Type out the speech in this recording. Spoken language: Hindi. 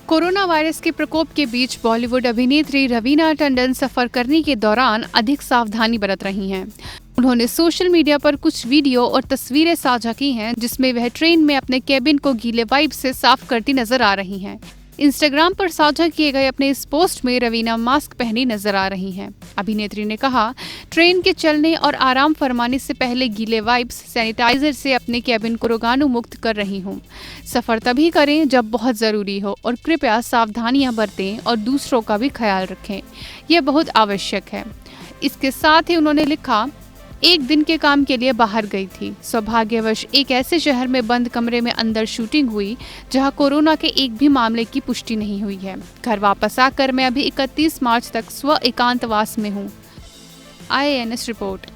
कोरोना वायरस के प्रकोप के बीच बॉलीवुड अभिनेत्री रवीना टंडन सफर करने के दौरान अधिक सावधानी बरत रही हैं। उन्होंने सोशल मीडिया पर कुछ वीडियो और तस्वीरें साझा की हैं, जिसमें वह ट्रेन में अपने केबिन को गीले वाइप से साफ करती नजर आ रही हैं। इंस्टाग्राम पर साझा किए गए अपने इस पोस्ट में रवीना मास्क पहनी नजर आ रही हैं। अभिनेत्री ने कहा, ट्रेन के चलने और आराम फरमाने से पहले गीले वाइप्स सैनिटाइजर से अपने केबिन को रोगाणु मुक्त कर रही हूँ। सफर तभी करें जब बहुत जरूरी हो और कृपया सावधानियां बरतें और दूसरों का भी ख्याल रखें, यह बहुत आवश्यक है। इसके साथ ही उन्होंने लिखा, एक दिन के काम के लिए बाहर गई थी। सौभाग्यवश एक ऐसे शहर में बंद कमरे में अंदर शूटिंग हुई जहां कोरोना के एक भी मामले की पुष्टि नहीं हुई है। घर वापस आकर मैं अभी 31 मार्च तक स्व एकांतवास में हूं। IANS report.